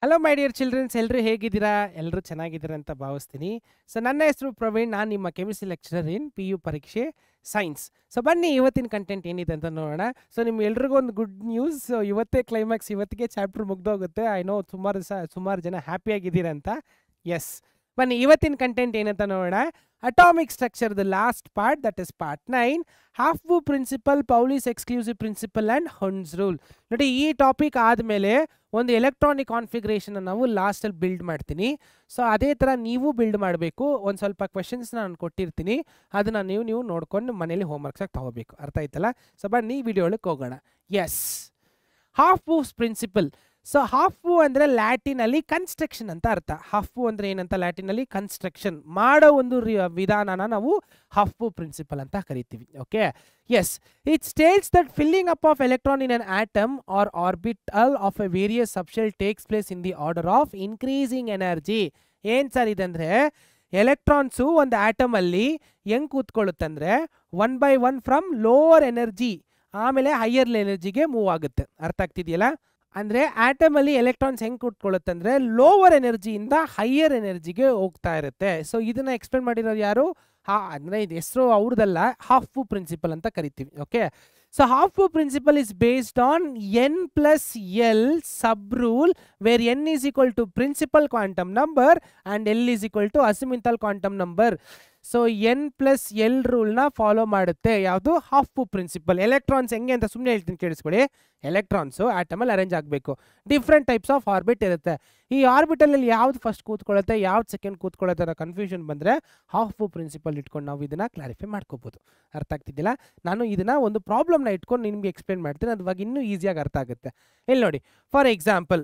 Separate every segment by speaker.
Speaker 1: Hello my dear children's, ಎಲ್ಲರೂ ಹೇಗಿದ್ದೀರಾ? ಎಲ್ಲರೂ ಚೆನ್ನಾಗಿದ್ದೀರಾ ಅಂತ ಭಾವಿಸ್ತೀನಿ. ಸೊ ನನ್ನ ಹೆಸರು ಪ್ರವೀಣ್, ನಾನು ನಿಮ್ಮ ಕೆಮಿಸ್ಟ್ರಿ ಲೆಕ್ಚರರ್ ಇನ್ PU ಪರೀಕ್ಷೆ ಸೈನ್ಸ್. ಸೊ ಬನ್ನಿ ಇವತ್ತಿನ ಕಂಟೆಂಟ್ ಏನಿದೆ ಅಂತ ನೋಡೋಣ. ಸೊ ನಿಮ್ಗೆಲ್ರಿಗೂ ಒಂದು ಗುಡ್ ನ್ಯೂಸ್, ಇವತ್ತೇ ಕ್ಲೈಮ್ಯಾಕ್ಸ್, ಇವತ್ತಿಗೆ ಚಾಪ್ಟರ್ ಮುಗ್ದೋಗುತ್ತೆ. ಐ ನೋ ಸುಮಾರು ಜನ ಹ್ಯಾಪಿಯಾಗಿದ್ದೀರಾ ಅಂತ. ಎಸ್, ಬನ್ನಿ ಇವತ್ತಿನ ಕಂಟೆಂಟ್ ಏನಂತ ನೋಡೋಣ. Atomic structure the last part, that is part 9, Aufbau principle, Pauli's exclusive principle and Hund's rule. ನೋಡಿ, ಈ ಟಾಪಿಕ್ ಆದಮೇಲೆ ಒಂದು ಎಲೆಕ್ಟ್ರಾನಿಕ್ ಕಾನ್ಫಿಗರೇಷನ್ ನಾವು ಲಾಸ್ಟಲ್ಲಿ ಬಿಲ್ಡ್ ಮಾಡ್ತೀನಿ. ಸೊ ಅದೇ ಥರ ನೀವು ಬಿಲ್ಡ್ ಮಾಡಬೇಕು. ಒಂದು ಸ್ವಲ್ಪ ಕ್ವೆಶನ್ಸ್ನ ನಾನು ಕೊಟ್ಟಿರ್ತೀನಿ, ಅದನ್ನು ನೀವು ನೋಡ್ಕೊಂಡು ಮನೇಲಿ ಹೋಮ್ವರ್ಕ್ಸಾಗಿ ತೊಗೋಬೇಕು. ಅರ್ಥ ಆಯ್ತಲ್ಲ? ಸೊ ಬನ್ನಿ ವಿಡಿಯೋ ಒಳಗೆ ಹೋಗೋಣ. Yes, Aufbau's principle. So Aufbau ಅಂದರೆ ಲ್ಯಾಟಿನಲ್ಲಿ ಕನ್ಸ್ಟ್ರಕ್ಷನ್ ಅಂತ ಅರ್ಥ. ಹಾಫ್ಬೂ ಅಂದರೆ ಏನಂತ ಲ್ಯಾಟಿನಲ್ಲಿ ಕನ್ಸ್ಟ್ರಕ್ಷನ್ ಮಾಡೋ ಒಂದು ವಿಧಾನನ ನಾವು ಹಾಫ್ಬೂ ಪ್ರಿನ್ಸಿಪಲ್ ಅಂತ ಕರಿತೀವಿ. Okay, yes, it states that filling up of electron in an atom or orbital of a various subshell takes place in the order of increasing energy. ಏನು ಸರ್ ಇದಂದರೆ, ಎಲೆಕ್ಟ್ರಾನ್ಸು ಒಂದು ಆಟಮಲ್ಲಿ ಹೆಂಗೆ ಕೂತ್ಕೊಳ್ಳುತ್ತಂದರೆ 1/1 ಫ್ರಮ್ ಲೋವರ್ ಎನರ್ಜಿ ಆಮೇಲೆ higher ಎನರ್ಜಿಗೆ move ಆಗುತ್ತೆ. ಅರ್ಥ ಆಗ್ತಿದೆಯಲ್ಲ? ಅಂದರೆ ಆಟಮಲ್ಲಿ ಎಲೆಕ್ಟ್ರಾನ್ಸ್ ಹೆಂಗೆ ಕೂತ್ಕೊಳ್ಳುತ್ತಂದರೆ ಲೋವರ್ ಎನರ್ಜಿಯಿಂದ ಹೈಯರ್ ಎನರ್ಜಿಗೆ ಹೋಗ್ತಾ ಇರುತ್ತೆ. ಸೊ ಇದನ್ನು ಎಕ್ಸ್ಪ್ಲೇನ್ ಮಾಡಿರೋರು ಯಾರು? ಅಂದರೆ ಇದು ಹೆಸರು ಅವ್ರದ್ದಲ್ಲ, ಹಾಫ್ಬೂ ಪ್ರಿನ್ಸಿಪಲ್ ಅಂತ ಕರಿತೀವಿ. Okay, so Aufbau principle is based on n+L sub rule, where n is equal to principal quantum number and L is equal to azimuthal quantum number. So n+L ರೂಲ್ನ follow ಮಾಡುತ್ತೆ. ಯಾವುದು? ಹಾಫ್ಬೂ ಪ್ರಿನ್ಸಿಪಲ್. ಎಲೆಕ್ಟ್ರಾನ್ಸ್ ಹೆಂಗೆ ಅಂತ ಸುಮ್ಮನೆ ಹೇಳ್ತೀನಿ, ಕೇಳಿಸ್ಕೊಳ್ಳಿ. Electrons ಆಟಮಲ್ಲಿ arrange ಆಗಬೇಕು. Different types of orbit ಇರುತ್ತೆ. ಈ ಆರ್ಬಿಟಲಲ್ಲಿ ಯಾವ್ದು ಫಸ್ಟ್ ಕೂತ್ಕೊಳ್ಳುತ್ತೆ, ಯಾವ್ದು ಸೆಕೆಂಡ್ ಕೂತ್ಕೊಳ್ಳುತ್ತೆ ಅನ್ನೋ ಕನ್ಫ್ಯೂಷನ್ ಬಂದರೆ ಹಾಫ್ಬೂ ಪ್ರಿನ್ಸಿಪಲ್ ಇಟ್ಕೊಂಡು ನಾವು ಇದನ್ನು ಕ್ಲಾರಿಫೈ ಮಾಡ್ಕೋಬೋದು. ಅರ್ಥ ಆಗ್ತಿದ್ದಿಲ್ಲ? ನಾನು ಇದನ್ನು ಒಂದು ಪ್ರಾಬ್ಲಮ್ನ ಇಟ್ಕೊಂಡು ನಿಮಗೆ ಎಕ್ಸ್ಪ್ಲೇನ್ ಮಾಡ್ತೀನಿ, ಅದುವಾಗ ಇನ್ನೂ ಈಸಿಯಾಗಿ ಅರ್ಥ ಆಗುತ್ತೆ. ಇಲ್ಲಿ ನೋಡಿ, for example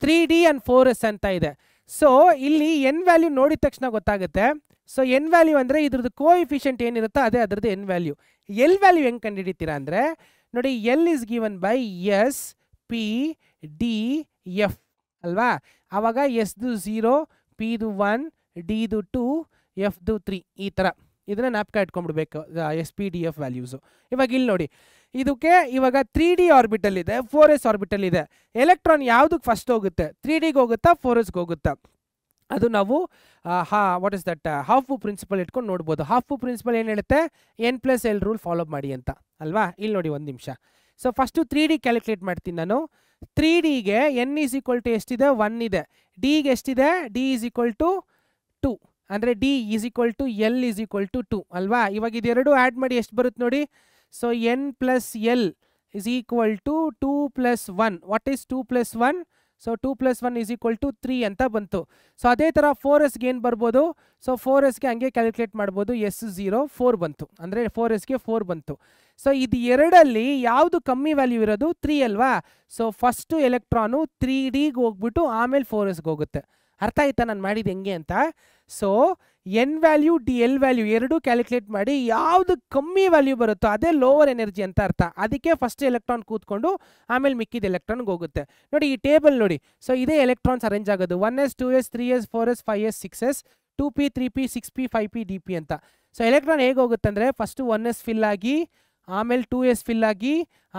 Speaker 1: 3D and 4S ಅಂತ ಇದೆ. ಸೊ ಇಲ್ಲಿ n ವ್ಯಾಲ್ಯೂ ನೋಡಿದ ತಕ್ಷಣ ಗೊತ್ತಾಗುತ್ತೆ. ಸೊ n ವ್ಯಾಲ್ಯೂ ಅಂದರೆ ಇದ್ರದ್ದು ಕೋಎಫಿಷಿಯಂಟ್ ಏನಿರುತ್ತೋ ಅದೇ ಅದರದ್ದು n ವ್ಯಾಲ್ಯೂ. L ವ್ಯಾಲ್ಯೂ ಹೆಂಗೆ ಕಂಡುಹಿಡಿತೀರಾ ಅಂದರೆ, ನೋಡಿ, L is given by S P D F ಅಲ್ವಾ? ಆವಾಗ ಎಸ್ದು 0, ಪಿದು 1, ಡಿದು 2, ಎಫ್ದು 3, ಈ ಥರ ಇದನ್ನು ಜ್ಞಾಪಕ ಇಟ್ಕೊಂಡ್ಬಿಡ್ಬೇಕು SPDF ವ್ಯಾಲ್ಯೂಸು. ಇವಾಗ ಇಲ್ಲಿ ನೋಡಿ, ಇದಕ್ಕೆ ಇವಾಗ 3D ಆರ್ಬಿಟಲ್ ಇದೆ, 4S ಆರ್ಬಿಟಲ್ ಇದೆ. ಎಲೆಕ್ಟ್ರಾನ್ ಯಾವುದಕ್ಕೆ ಫಸ್ಟ್ ಹೋಗುತ್ತೆ? 3Dಗೆ ಹೋಗುತ್ತಾ 4Sಗೆ ಹೋಗುತ್ತಾ? ಅದು ನಾವು ವಾಟ್ ಇಸ್ ದಟ್ ಹಾಫ್ಬೂ ಪ್ರಿನ್ಸಿಪಲ್ ಇಟ್ಕೊಂಡು ನೋಡ್ಬೋದು. ಹಾಫ್ಬೂ ಪ್ರಿನ್ಸಿಪಲ್ ಏನು ಹೇಳುತ್ತೆ? n+L ರೂಲ್ ಫಾಲೋ ಮಾಡಿ ಅಂತ ಅಲ್ವಾ? ಇಲ್ಲಿ ನೋಡಿ ಒಂದು ನಿಮಿಷ. ಸೊ ಫಸ್ಟು 3D ಕ್ಯಾಲ್ಕುಲೇಟ್ ಮಾಡ್ತೀನಿ ನಾನು. 3Dಗೆ n is equal to ಎಷ್ಟಿದೆ? 1 ಇದೆ. ಡಿಗೆ ಎಷ್ಟಿದೆ? D is equal to 2. ಅಂದರೆ D is equal to L is equal to 2 ಅಲ್ವಾ? ಇವಾಗ ಇದೆರಡು ಆ್ಯಡ್ ಮಾಡಿ ಎಷ್ಟು ಬರುತ್ತೆ ನೋಡಿ. So n+L is equal to 2+1. What is 2+1? So 2+1 is equal to 3 ಅಂತ ಬಂತು. ಸೊ ಅದೇ ಥರ 4Sಗೆ ಏನು ಬರ್ಬೋದು? ಸೊ 4Sಗೆ ಹಂಗೆ ಕ್ಯಾಲ್ಕುಲೇಟ್ ಮಾಡ್ಬೋದು. S0 4 ಬಂತು, ಅಂದರೆ 4Sಗೆ 4 ಬಂತು. ಸೊ ಇದು ಎರಡಲ್ಲಿ ಯಾವುದು ಕಮ್ಮಿ ವ್ಯಾಲ್ಯೂ ಇರೋದು? 3 ಅಲ್ವಾ? ಸೊ ಫಸ್ಟು ಎಲೆಕ್ಟ್ರಾನು 3Dಗೆ ಹೋಗ್ಬಿಟ್ಟು ಆಮೇಲೆ 4Sಗೆ ಹೋಗುತ್ತೆ. ಅರ್ಥ ಆಯ್ತಾ ನಾನು ಮಾಡಿದ್ದು ಹೆಂಗೆ ಅಂತ? So n value L value ಎರಡೂ ಕ್ಯಾಲ್ಕುಲೇಟ್ ಮಾಡಿ ಯಾವುದು ಕಮ್ಮಿ ವ್ಯಾಲ್ಯೂ ಬರುತ್ತೋ ಅದೇ ಲೋವರ್ ಎನರ್ಜಿ ಅಂತ ಅರ್ಥ. ಅದಕ್ಕೆ ಫಸ್ಟ್ ಎಲೆಕ್ಟ್ರಾನ್ ಕೂತ್ಕೊಂಡು ಆಮೇಲೆ ಮಿಕ್ಕಿದ ಎಲೆಕ್ಟ್ರಾನ್ಗೆ ಹೋಗುತ್ತೆ. ನೋಡಿ ಈ ಟೇಬಲ್ ನೋಡಿ. ಸೊ ಇದೇ ಎಲೆಕ್ಟ್ರಾನ್ಸ್ ಅರೇಂಜ್ ಆಗೋದು 1s 2s 3s 4s 5s 6s 2p 3p 6p 5p dp ಅಂತ. ಸೊ ಎಲೆಕ್ಟ್ರಾನ್ ಹೇಗೆ ಹೋಗುತ್ತೆ ಅಂದರೆ, ಫಸ್ಟು 1s ಫಿಲ್ ಆಗಿ, ಆಮೇಲೆ 2s ಫಿಲ್ ಆಗಿ,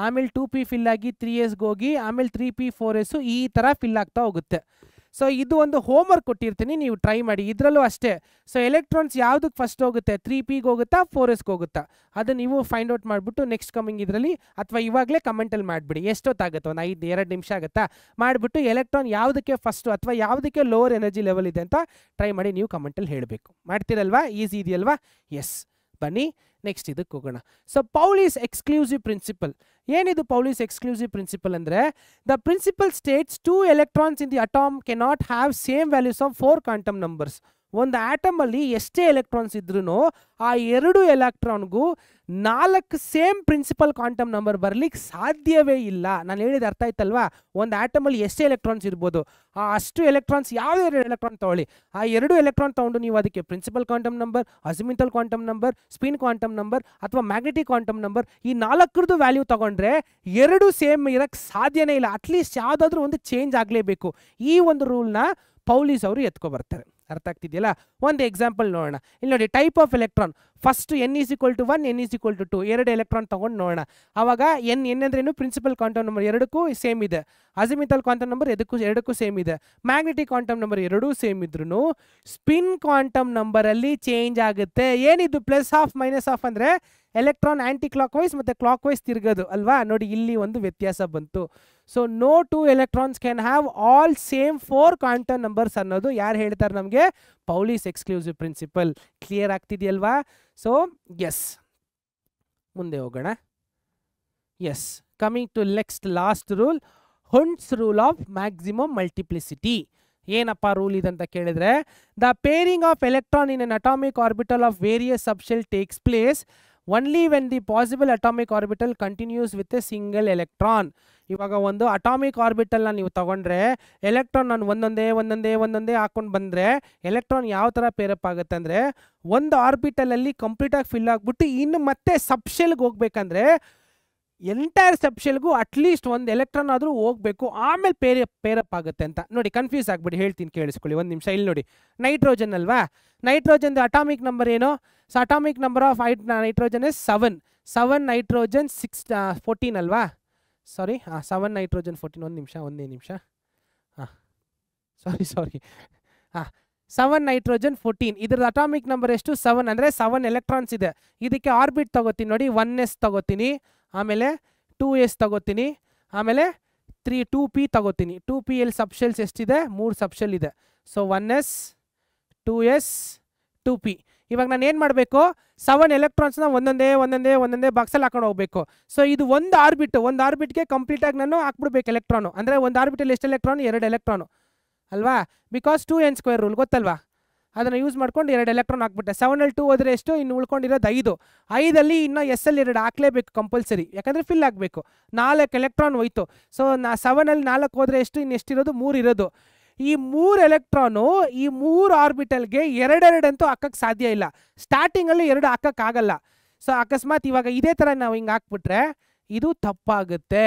Speaker 1: ಆಮೇಲೆ 2p ಫಿಲ್ ಆಗಿ 3sಗೆ ಹೋಗಿ, ಆಮೇಲೆ 3p 4s ಈ ಥರ ಫಿಲ್ ಆಗ್ತಾ ಹೋಗುತ್ತೆ. ಸೊ ಇದು ಒಂದು ಹೋಮ್ವರ್ಕ್ ಕೊಟ್ಟಿರ್ತೀನಿ, ನೀವು ಟ್ರೈ ಮಾಡಿ. ಇದರಲ್ಲೂ ಅಷ್ಟೇ. ಸೊ ಎಲೆಕ್ಟ್ರಾನ್ಸ್ ಯಾವುದಕ್ಕೆ ಫಸ್ಟ್ ಹೋಗುತ್ತೆ? 3pಗೆ ಹೋಗುತ್ತಾ 4Sಗೆ ಹೋಗುತ್ತಾ? ಅದು ನೀವು ಫೈಂಡ್ ಔಟ್ ಮಾಡಿಬಿಟ್ಟು ನೆಕ್ಸ್ಟ್ ಕಮಿಂಗ್ ಇದರಲ್ಲಿ ಅಥವಾ ಇವಾಗಲೇ ಕಮೆಂಟಲ್ಲಿ ಮಾಡಿಬಿಡಿ. ಎಷ್ಟೊತ್ತಾಗುತ್ತೆ? ಒಂದು 2 ನಿಮಿಷ ಆಗುತ್ತಾ? ಮಾಡಿಬಿಟ್ಟು ಎಲೆಕ್ಟ್ರಾನ್ ಯಾವುದಕ್ಕೆ ಫಸ್ಟು ಅಥವಾ ಯಾವುದಕ್ಕೆ ಲೋವರ್ ಎನರ್ಜಿ ಲೆವೆಲ್ ಇದೆ ಅಂತ ಟ್ರೈ ಮಾಡಿ ನೀವು ಕಮೆಂಟಲ್ಲಿ ಹೇಳಬೇಕು. ಮಾಡ್ತೀರಲ್ವಾ? ಈಸಿ ಇದೆಯಲ್ವಾ? ಎಸ್, ಬನ್ನಿ ನೆಕ್ಸ್ಟ್ ಇದಕ್ಕೆ ಹೋಗೋಣ. So Pauli's exclusive principle. ಏನಿದು ಪೌಲಿಸ್ ಎಕ್ಸ್ಕ್ಲೂಸಿವ್ ಪ್ರಿನ್ಸಿಪಲ್ ಅಂದರೆ, the principle states 2 electrons in the atom cannot have same values of 4 quantum numbers. ಒಂದು ಆಟಮಲ್ಲಿ ಎಷ್ಟೇ ಎಲೆಕ್ಟ್ರಾನ್ಸ್ ಇದ್ರೂ ಆ 2 ಎಲೆಕ್ಟ್ರಾನ್ಗೂ 4 ಸೇಮ್ ಪ್ರಿನ್ಸಿಪಲ್ ಕ್ವಾಂಟಮ್ ನಂಬರ್ ಬರಲಿಕ್ಕೆ ಸಾಧ್ಯವೇ ಇಲ್ಲ. ನಾನು ಹೇಳಿದ ಅರ್ಥ ಆಯ್ತಲ್ವಾ? ಒಂದು ಆಟಮಲ್ಲಿ ಎಷ್ಟೇ ಎಲೆಕ್ಟ್ರಾನ್ಸ್ ಇರ್ಬೋದು, ಆ ಅಷ್ಟು ಎಲೆಕ್ಟ್ರಾನ್ಸ್ ಯಾವುದೇ ಎಲೆಕ್ಟ್ರಾನ್ ತೊಗೊಳ್ಳಿ, ಆ 2 ಎಲೆಕ್ಟ್ರಾನ್ ತೊಗೊಂಡು ನೀವು ಅದಕ್ಕೆ principal quantum number, azimuthal quantum number, spin quantum number ಅಥವಾ ಮ್ಯಾಗ್ನೆಟಿಕ್ ಕ್ವಾಂಟಮ್ ನಂಬರ್ ಈ 4ರದ್ದು ವ್ಯಾಲ್ಯೂ ತೊಗೊಂಡ್ರೆ 2 ಸೇಮ್ ಇರೋಕ್ಕೆ ಸಾಧ್ಯನೇ ಇಲ್ಲ. ಅಟ್ಲೀಸ್ಟ್ ಯಾವುದಾದ್ರೂ ಒಂದು ಚೇಂಜ್ ಆಗಲೇಬೇಕು. ಈ ಒಂದು ರೂಲ್ನ ಪೌಲಿಸ್ ಅವರು ಎತ್ಕೊ ಬರ್ತಾರೆ. ಅರ್ಥ ಆಗ್ತಿದೆಯಲ್ಲ? ಒಂದು ಎಕ್ಸಾಂಪಲ್ ನೋಡೋಣ. ಇಲ್ಲಿ ನೋಡಿ, type of electron. First n is equal to 1 n is equal to 2 2 electron ತೊಗೊಂಡು ನೋಡೋಣ. ಆವಾಗ n ಅಂದ್ರೇನು ಪ್ರಿನ್ಸಿಪಲ್ ಕ್ವಾಂಟಮ್ ನಂಬರ್ ಎರಡಕ್ಕೂ ಸೇಮ್ ಇದೆ, ಅಜಿಮಿಥಲ್ ಕ್ವಾಂಟಮ್ ನಂಬರ್ ಎರಡಕ್ಕೂ ಸೇಮ್ ಇದೆ, ಮ್ಯಾಗ್ನೆಟಿಕ್ ಕ್ವಾಂಟಮ್ ನಂಬರ್ ಎರಡೂ ಸೇಮ್ ಇದ್ರೂ ಸ್ಪಿನ್ ಕ್ವಾಂಟಮ್ ನಂಬರಲ್ಲಿ ಚೇಂಜ್ ಆಗುತ್ತೆ. ಏನಿದು ಪ್ಲಸ್ ಹಾಫ್ ಮೈನಸ್ ಹಾಫ್ ಅಂದರೆ ಎಲೆಕ್ಟ್ರಾನ್ ಆ್ಯಂಟಿ ಕ್ಲಾಕ್ ವೈಸ್ ಮತ್ತು ಕ್ಲಾಕ್ ವೈಸ್ ತಿರ್ಗೋದು ಅಲ್ವಾ. ನೋಡಿ ಇಲ್ಲಿ ಒಂದು ವ್ಯತ್ಯಾಸ ಬಂತು. So no 2 electrons can have all same 4 quantum numbers ಅನ್ನೋದು ಯಾರು ಹೇಳ್ತಾರೆ ನಮಗೆ? Pauli's exclusive principle. ಕ್ಲಿಯರ್ ಆಗ್ತಿದೆಯಲ್ವಾ? ಸೊ ಎಸ್, ಮುಂದೆ ಹೋಗೋಣ. Yes, coming to next last rule, Hund's rule of maximum multiplicity. ಏನಪ್ಪ ರೂಲ್ ಇದಂತ ಕೇಳಿದ್ರೆ, the pairing of electron in an atomic orbital of various subshell takes place only when the possible atomic orbital continues with a single electron. ಇವಾಗ ಒಂದು atomic ಆರ್ಬಿಟಲ್ನ ನೀವು ತಗೊಂಡ್ರೆ electron ನಾನು ಒಂದೊಂದೇ ಹಾಕೊಂಡು ಬಂದರೆ ಎಲೆಕ್ಟ್ರಾನ್ ಯಾವ ಥರ ಪೇರಪ್ ಆಗುತ್ತೆ ಅಂದರೆ, ಒಂದು ಆರ್ಬಿಟಲಲ್ಲಿ ಕಂಪ್ಲೀಟಾಗಿ ಫಿಲ್ ಆಗಿಬಿಟ್ಟು ಇನ್ನು ಮತ್ತೆ ಸಬ್ಶೆಲ್ಗೆ ಹೋಗ್ಬೇಕಂದ್ರೆ ಎಂಟೈರ್ ಸಬ್ಶೆಲ್ಗೂ ಅಟ್ಲೀಸ್ಟ್ ಒಂದು ಎಲೆಕ್ಟ್ರಾನ್ ಆದರೂ ಹೋಗಬೇಕು, ಆಮೇಲೆ ಪೇರಪ್ ಆಗುತ್ತೆ ಅಂತ. ನೋಡಿ ಕನ್ಫ್ಯೂಸ್ ಆಗ್ಬಿಡಿ, ಹೇಳ್ತೀನಿ ಕೇಳಿಸ್ಕೊಳ್ಳಿ ಒಂದು ನಿಮಿಷ. ಇಲ್ಲಿ ನೋಡಿ, ನೈಟ್ರೋಜನ್ ಅಲ್ವಾ, ನೈಟ್ರೋಜನ್ದು ಅಟಾಮಿಕ್ ನಂಬರ್ ಏನು? So atomic number of nitrogen is 7 nitrogen 14 ಅಲ್ವಾ, ಸಾರಿ 7 ನೈಟ್ರೋಜನ್ 14. ಒಂದೇ ನಿಮಿಷ ಸಾರಿ 7 ನೈಟ್ರೋಜನ್ 14. ಇದ್ರದ್ದು ಅಟಾಮಿಕ್ ನಂಬರ್ ಎಷ್ಟು? 7 ಅಂದರೆ 7 ಎಲೆಕ್ಟ್ರಾನ್ಸ್ ಇದೆ. ಇದಕ್ಕೆ ಆರ್ಬಿಟ್ ತಗೋತೀನಿ ನೋಡಿ, 1s ತಗೋತೀನಿ, ಆಮೇಲೆ 2s ತಗೋತೀನಿ, ಆಮೇಲೆ 2p ತಗೋತೀನಿ. 2p ಎಲ್ಲಿ ಸಬ್ಶೆಲ್ಸ್ ಎಷ್ಟಿದೆ? 3 ಸಬ್ಶೆಲ್ ಇದೆ. So 1s 2s 2p. ಇವಾಗ ನಾನು ಏನು ಮಾಡಬೇಕು? 7 ಎಲೆಕ್ಟ್ರಾನ್ಸ್ನ ಒಂದೊಂದೇ ಬಾಕ್ಸಲ್ಲಿ ಹಾಕೊಂಡು ಹೋಗಬೇಕು. ಸೊ ಇದು ಒಂದು ಆರ್ಬಿಟ್ಗೆ ಕಂಪ್ಲೀಟಾಗಿ ನಾನು ಹಾಕ್ಬಿಡ್ಬೇಕು ಎಲೆಕ್ಟ್ರಾನು. ಅಂದರೆ ಒಂದು ಆರ್ಬಿಟಲ್ಲಿ ಎಷ್ಟು ಎಲೆಕ್ಟ್ರಾನು? 2 ಎಲೆಕ್ಟ್ರಾನು ಅಲ್ವಾ, ಬಿಕಾಸ್ 2n² ರೂಲ್ ಗೊತ್ತಲ್ವಾ, ಅದನ್ನು ಯೂಸ್ ಮಾಡ್ಕೊಂಡು 2 ಎಲೆಕ್ಟ್ರಾನ್ ಹಾಕ್ಬಿಟ್ಟೆ. 7ಅಲ್ಲಿ 2 ಹೋದರೆ ಎಷ್ಟು? ಇನ್ನು ಉಳ್ಕೊಂಡಿರೋದು 5. 5ಅಲ್ಲಿ ಇನ್ನೂ ಎಸ್ಸಲ್ಲಿ 2 ಹಾಕ್ಲೇಬೇಕು ಕಂಪಲ್ಸರಿ, ಯಾಕಂದರೆ ಫಿಲ್ ಆಗಬೇಕು. 4 ಎಲೆಕ್ಟ್ರಾನ್ ಹೋಯ್ತು. ಸೊ 7ಅಲ್ಲಿ 4 ಹೋದರೆ ಎಷ್ಟು? ಇನ್ನು ಎಷ್ಟಿರೋದು? 3 ಇರೋದು. ಈ 3 ಎಲೆಕ್ಟ್ರಾನು ಈ 3 ಆರ್ಬಿಟಲ್ಗೆ 2 ಅಂತೂ ಹಾಕಕ್ಕೆ ಸಾಧ್ಯ ಇಲ್ಲ. ಸ್ಟಾರ್ಟಿಂಗಲ್ಲಿ 2 ಹಾಕೋಕ್ಕಾಗಲ್ಲ. ಸೊ ಅಕಸ್ಮಾತ್ ಇವಾಗ ಇದೇ ಥರ ನಾವು ಹಿಂಗೆ ಹಾಕ್ಬಿಟ್ರೆ ಇದು ತಪ್ಪಾಗುತ್ತೆ,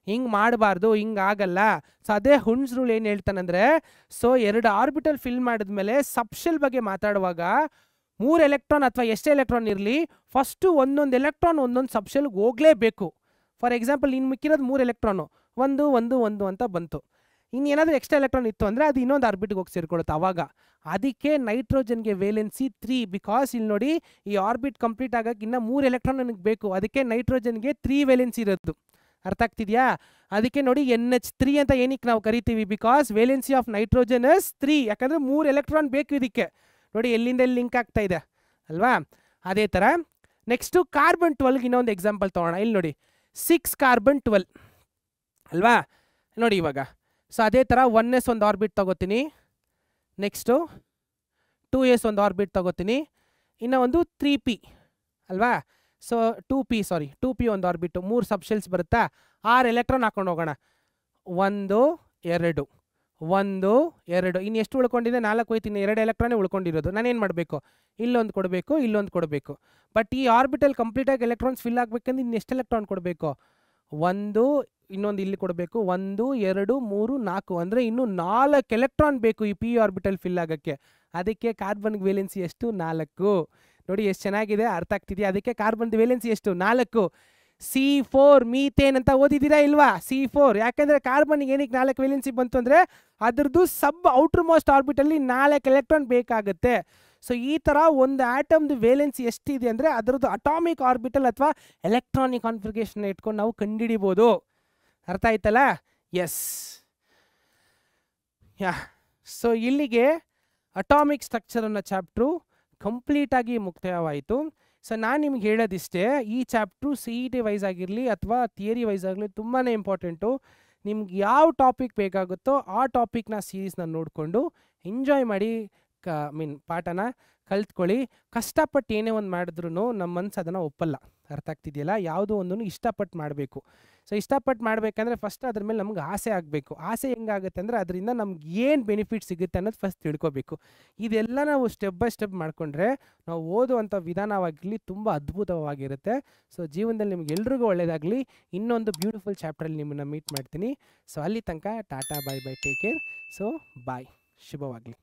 Speaker 1: ಹಿಂಗೆ ಮಾಡಬಾರ್ದು, ಹಿಂಗಾಗಲ್ಲ. ಸೊ ಅದೇ ಹುಂಡ್ಸ್ ರೂಲ್ ಏನು ಹೇಳ್ತಾನಂದರೆ, ಸೊ 2 ಆರ್ಬಿಟಲ್ ಫಿಲ್ ಮಾಡಿದ್ಮೇಲೆ ಸಬ್ಶೆಲ್ ಬಗ್ಗೆ ಮಾತಾಡುವಾಗ 3 ಎಲೆಕ್ಟ್ರಾನ್ ಅಥವಾ ಎಷ್ಟೇ ಎಲೆಕ್ಟ್ರಾನ್ ಇರಲಿ, ಫಸ್ಟು ಒಂದೊಂದು ಎಲೆಕ್ಟ್ರಾನ್ ಒಂದೊಂದು ಸಬ್ಶೆಲ್ಗೆ ಹೋಗಲೇಬೇಕು. ಫಾರ್ ಎಕ್ಸಾಂಪಲ್ ಇನ್ನು ಮಿಕ್ಕಿರೋದು 3 ಎಲೆಕ್ಟ್ರಾನು, 1 ಅಂತ ಬಂತು. ಇನ್ನೇನಾದರೂ ಎಕ್ಸ್ಟ್ರಾ ಎಲೆಕ್ಟ್ರಾನ್ ಇತ್ತು ಅಂದರೆ ಅದು ಇನ್ನೊಂದು ಆರ್ಬಿಟ್ಗೆ ಹೋಗಿ ಸೇರ್ಕೊಳ್ಳುತ್ತೆ. ಆವಾಗ ಅದಕ್ಕೆ ನೈಟ್ರೋಜನ್ಗೆ ವೇಲೆನ್ಸಿ 3, ಬಿಕಾಸ್ ಇಲ್ಲಿ ನೋಡಿ ಈ ಆರ್ಬಿಟ್ ಕಂಪ್ಲೀಟ್ ಆಗೋಕ್ಕೆ ಇನ್ನೂ 3 ಎಲೆಕ್ಟ್ರಾನ್ ನನಗೆ ಬೇಕು. ಅದಕ್ಕೆ ನೈಟ್ರೋಜನ್ಗೆ 3 ವೇಲೆನ್ಸಿ ಇರೋದು. ಅರ್ಥ ಆಗ್ತಿದೆಯಾ? ಅದಕ್ಕೆ ನೋಡಿ NH3 ಅಂತ ಏನಕ್ಕೆ ನಾವು ಕರಿತೀವಿ? Because valency of nitrogen is 3, ಯಾಕಂದರೆ 3 ಎಲೆಕ್ಟ್ರಾನ್ ಬೇಕು ಇದಕ್ಕೆ. ನೋಡಿ ಎಲ್ಲಿಂದ ಎಲ್ಲಿ ಲಿಂಕ್ ಆಗ್ತಾ ಇದೆ ಅಲ್ವಾ. ಅದೇ ಥರ ನೆಕ್ಸ್ಟು ಕಾರ್ಬನ್ 12ಗೆ ಇನ್ನೊಂದು ಎಕ್ಸಾಂಪಲ್ ತೊಗೊಳ್ಳೋಣ. ಇಲ್ಲಿ ನೋಡಿ 6 ಕಾರ್ಬನ್ 12 ಅಲ್ವಾ. ನೋಡಿ ಇವಾಗ ಸೊ ಅದೇ ಥರ 1s ಒಂದು ಆರ್ಬಿಟ್ ತೊಗೋತೀನಿ, ನೆಕ್ಸ್ಟು 2s ಒಂದು ಆರ್ಬಿಟ್ ತೊಗೋತೀನಿ, ಇನ್ನು ಒಂದು 3p ಅಲ್ವಾ. ಸೊ 2p ಒಂದು ಆರ್ಬಿಟು, 3 ಸಬ್ಶೆಲ್ಸ್ ಬರುತ್ತಾ, 6 ಎಲೆಕ್ಟ್ರಾನ್ ಹಾಕೊಂಡು ಹೋಗೋಣ. 1 2 1 2 ಇನ್ನು ಎಷ್ಟು ಉಳ್ಕೊಂಡಿದೆ? 4 ಹೋಯ್ತೀನಿ, 2 ಎಲೆಕ್ಟ್ರಾನೇ ಉಳ್ಕೊಂಡಿರೋದು. ನಾನೇನು ಮಾಡಬೇಕು? ಇಲ್ಲೊಂದು ಕೊಡಬೇಕು, ಇಲ್ಲೊಂದು ಕೊಡಬೇಕು. ಬಟ್ ಈ ಆರ್ಬಿಟಲ್ ಕಂಪ್ಲೀಟಾಗಿ ಎಲೆಕ್ಟ್ರಾನ್ಸ್ ಫಿಲ್ ಆಗಬೇಕಂದ್ರೆ ಇನ್ನು ಎಷ್ಟು ಎಲೆಕ್ಟ್ರಾನ್ ಕೊಡಬೇಕು? 1 ಇನ್ನೊಂದು ಇಲ್ಲಿ ಕೊಡಬೇಕು, 1 2 3 4 ಅಂದರೆ ಇನ್ನು 4 ಎಲೆಕ್ಟ್ರಾನ್ ಬೇಕು ಈ p ಆರ್ಬಿಟಲ್ ಫಿಲ್ ಆಗೋಕ್ಕೆ. ಅದಕ್ಕೆ ಕಾರ್ಬನ್ಗೆ ವೇಲೆನ್ಸಿ ಎಷ್ಟು? 4. ನೋಡಿ ಎಷ್ಟು ಚೆನ್ನಾಗಿದೆ, ಅರ್ಥ ಆಗ್ತಿದೆಯಾ? ಅದಕ್ಕೆ ಕಾರ್ಬನ್ದು ವೇಲೆನ್ಸಿ ಎಷ್ಟು? 4. C4 ಮೀಥೇನ್ ಅಂತ ಓದಿದ್ದೀರಾ ಇಲ್ವಾ? C4 ಯಾಕೆಂದರೆ ಕಾರ್ಬನ್ಗೆ ಏನಕ್ಕೆ 4 ವೇಲೆನ್ಸಿ ಬಂತು ಅಂದರೆ ಅದ್ರದ್ದು ಸಬ್ ಔಟರ್ ಮೋಸ್ಟ್ ಆರ್ಬಿಟಲ್ಲಿ 4 ಎಲೆಕ್ಟ್ರಾನ್ ಬೇಕಾಗುತ್ತೆ. ಸೊ ಈ ಥರ ಒಂದು ಆಟಮ್ದು ವೇಲೆನ್ಸಿ ಎಷ್ಟಿದೆ ಅಂದರೆ ಅದರದ್ದು ಅಟಾಮಿಕ್ ಆರ್ಬಿಟಲ್ ಅಥವಾ ಎಲೆಕ್ಟ್ರಾನಿಕ್ ಕಾನ್ಫಿಗರೇಷನ್ ಇಟ್ಕೊಂಡು ನಾವು ಕಂಡುಹಿಡಿಬೋದು. ಅರ್ಥ ಆಯ್ತಲ್ಲ? ಎಸ್ ಸೊ ಇಲ್ಲಿಗೆ ಅಟಾಮಿಕ್ ಸ್ಟ್ರಕ್ಚರ್ ಅನ್ನೋ ಚಾಪ್ಟ್ರು ಕಂಪ್ಲೀಟಾಗಿ ಮುಕ್ತಾಯವಾಯಿತು. ಸೊ ನಾನು ನಿಮ್ಗೆ ಹೇಳೋದಿಷ್ಟೇ, ಈ ಚಾಪ್ಟ್ರು CET ವೈಸ್ ಆಗಿರಲಿ ಅಥವಾ ಥಿಯರಿ ವೈಸ್ ಆಗಲಿ ತುಂಬಾ ಇಂಪಾರ್ಟೆಂಟು. ನಿಮ್ಗೆ ಯಾವ ಟಾಪಿಕ್ ಬೇಕಾಗುತ್ತೋ ಆ ಟಾಪಿಕ್ನ ಸೀರೀಸ್ನ ನೋಡಿಕೊಂಡು ಎಂಜಾಯ್ ಮಾಡಿ ಪಾಠನ ಕಲ್ತ್ಕೊಳ್ಳಿ. ಕಷ್ಟಪಟ್ಟು ಏನೇ ಒಂದು ಮಾಡಿದ್ರೂ ನಮ್ಮ ಮನಸ್ಸು ಅದನ್ನು ಒಪ್ಪಲ್ಲ. ಅರ್ಥ ಆಗ್ತಿದೆಯಲ್ಲ? ಯಾವುದೋ ಒಂದನ್ನು ಇಷ್ಟಪಟ್ಟು ಮಾಡಬೇಕು. ಸೊ ಇಷ್ಟಪಟ್ಟು ಮಾಡಬೇಕಂದ್ರೆ ಫಸ್ಟ್ ಅದ್ರ ಮೇಲೆ ನಮ್ಗೆ ಆಸೆ ಆಗಬೇಕು. ಆಸೆ ಹೆಂಗಾಗುತ್ತೆ ಅಂದರೆ ಅದರಿಂದ ನಮ್ಗೆ ಏನು ಬೆನಿಫಿಟ್ ಸಿಗುತ್ತೆ ಅನ್ನೋದು ಫಸ್ಟ್ ತಿಳ್ಕೊಬೇಕು. ಇದೆಲ್ಲ ನಾವು ಸ್ಟೆಪ್ ಬೈ ಸ್ಟೆಪ್ ಮಾಡಿಕೊಂಡ್ರೆ ನಾವು ಓದುವಂಥ ವಿಧಾನವಾಗಿರಲಿ ತುಂಬ ಅದ್ಭುತವಾಗಿರುತ್ತೆ. ಸೊ ಜೀವನದಲ್ಲಿ ನಿಮ್ಗೆ ಎಲ್ರಿಗೂ ಒಳ್ಳೆಯದಾಗಲಿ. ಇನ್ನೊಂದು ಬ್ಯೂಟಿಫುಲ್ ಚಾಪ್ಟ್ರಲ್ಲಿ ನಿಮ್ಮನ್ನು ಮೀಟ್ ಮಾಡ್ತೀನಿ. ಸೊ ಅಲ್ಲಿ ತನಕ tata, bye bye, take care. So bye, ಶುಭವಾಗಲಿ.